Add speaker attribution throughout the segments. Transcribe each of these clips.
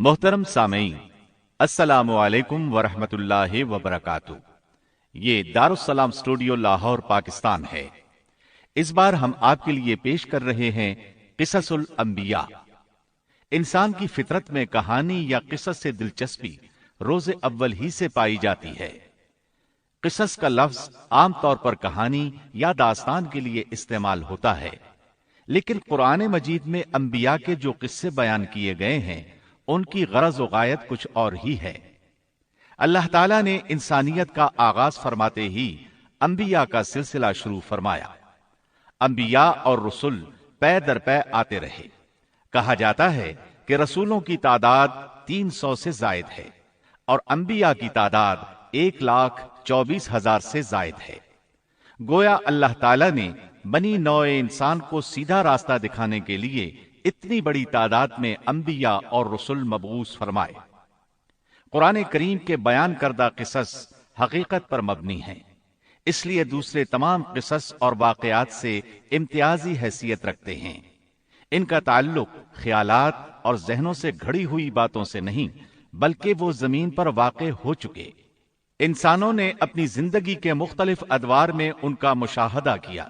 Speaker 1: محترم سامعین، السلام علیکم ورحمۃ اللہ وبرکاتہ۔ یہ دارالسلام اسٹوڈیو لاہور پاکستان ہے۔ اس بار ہم آپ کے لیے پیش کر رہے ہیں قصص الانبیاء۔ انسان کی فطرت میں کہانی یا قصص سے دلچسپی روز اول ہی سے پائی جاتی ہے۔ قصص کا لفظ عام طور پر کہانی یا داستان کے لیے استعمال ہوتا ہے، لیکن قرآن مجید میں انبیاء کے جو قصے بیان کیے گئے ہیں ان کی غرض و غایت کچھ اور ہی ہے۔ اللہ تعالیٰ نے انسانیت کا آغاز فرماتے ہی انبیاء کا سلسلہ شروع فرمایا۔ انبیاء اور رسول پے در پے آتے رہے۔ کہا جاتا ہے کہ رسولوں کی تعداد 300 سے زائد ہے اور انبیاء کی تعداد 1,24,000 سے زائد ہے۔ گویا اللہ تعالیٰ نے بنی نوع انسان کو سیدھا راستہ دکھانے کے لیے اتنی بڑی تعداد میں انبیاء اور رسول مبعوث فرمائے۔ قرآن کریم کے بیان کردہ قصص حقیقت پر مبنی ہیں، اس لیے دوسرے تمام قصص اور واقعات سے امتیازی حیثیت رکھتے ہیں۔ ان کا تعلق خیالات اور ذہنوں سے گھڑی ہوئی باتوں سے نہیں، بلکہ وہ زمین پر واقع ہو چکے۔ انسانوں نے اپنی زندگی کے مختلف ادوار میں ان کا مشاہدہ کیا،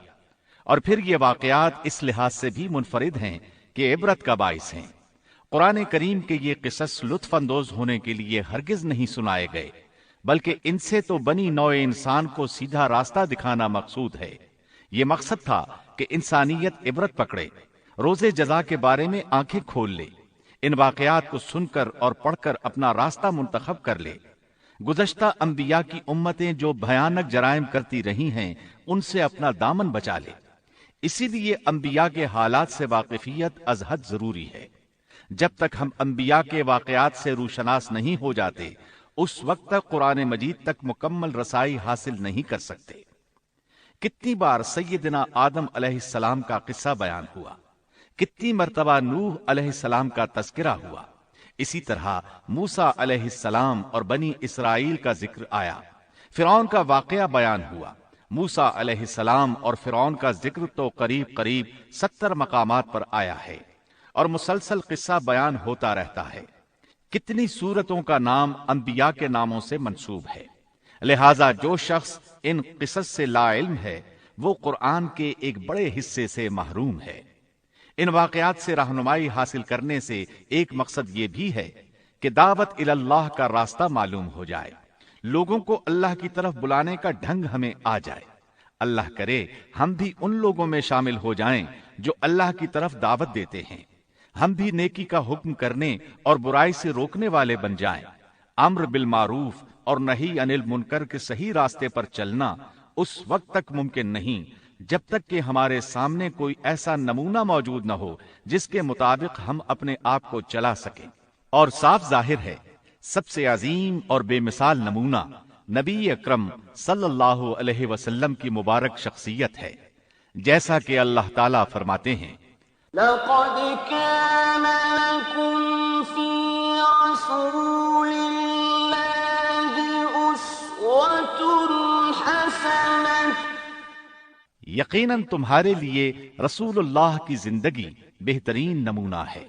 Speaker 1: اور پھر یہ واقعات اس لحاظ سے بھی منفرد ہیں کہ عبرت کا باعث ہیں۔ قرآن کریم کے یہ قصص لطف اندوز ہونے کے لیے ہرگز نہیں سنائے گئے، بلکہ ان سے تو بنی نوع انسان کو سیدھا راستہ دکھانا مقصود ہے۔ یہ مقصد تھا کہ انسانیت عبرت پکڑے، روز جزا کے بارے میں آنکھیں کھول لے، ان واقعات کو سن کر اور پڑھ کر اپنا راستہ منتخب کر لے۔ گزشتہ انبیاء کی امتیں جو بھیانک جرائم کرتی رہی ہیں ان سے اپنا دامن بچا لے۔ اسی لیے انبیاء کے حالات سے واقفیت از حد ضروری ہے۔ جب تک ہم انبیاء کے واقعات سے روشناس نہیں ہو جاتے اس وقت تک قرآن مجید تک مکمل رسائی حاصل نہیں کر سکتے۔ کتنی بار سیدنا آدم علیہ السلام کا قصہ بیان ہوا، کتنی مرتبہ نوح علیہ السلام کا تذکرہ ہوا، اسی طرح موسیٰ علیہ السلام اور بنی اسرائیل کا ذکر آیا، فرعون کا واقعہ بیان ہوا۔ موسیٰ علیہ السلام اور فرعون کا ذکر تو قریب 70 مقامات پر آیا ہے، اور مسلسل قصہ بیان ہوتا رہتا ہے۔ کتنی سورتوں کا نام انبیاء کے ناموں سے منسوب ہے۔ لہذا جو شخص ان قصص سے لا علم ہے وہ قرآن کے ایک بڑے حصے سے محروم ہے۔ ان واقعات سے رہنمائی حاصل کرنے سے ایک مقصد یہ بھی ہے کہ دعوت اللہ کا راستہ معلوم ہو جائے، لوگوں کو اللہ کی طرف بلانے کا ڈھنگ ہمیں آ جائے۔ اللہ کرے ہم بھی ان لوگوں میں شامل ہو جائیں جو اللہ کی طرف دعوت دیتے ہیں، ہم بھی نیکی کا حکم کرنے اور برائی سے روکنے والے بن جائیں۔ امر بالمعروف اور نہی عن المنکر کے صحیح راستے پر چلنا اس وقت تک ممکن نہیں جب تک کہ ہمارے سامنے کوئی ایسا نمونہ موجود نہ ہو جس کے مطابق ہم اپنے آپ کو چلا سکیں۔ اور صاف ظاہر ہے سب سے عظیم اور بے مثال نمونہ نبی اکرم صلی اللہ علیہ وسلم کی مبارک شخصیت ہے، جیسا کہ اللہ تعالیٰ فرماتے ہیں
Speaker 2: لَقَدْ كَانَ لَكُمْ فِي رَسُولِ اللَّهِ أُسْوَةٌ حَسَنَةٌ۔
Speaker 1: یقیناً تمہارے لیے رسول اللہ کی زندگی بہترین نمونہ ہے۔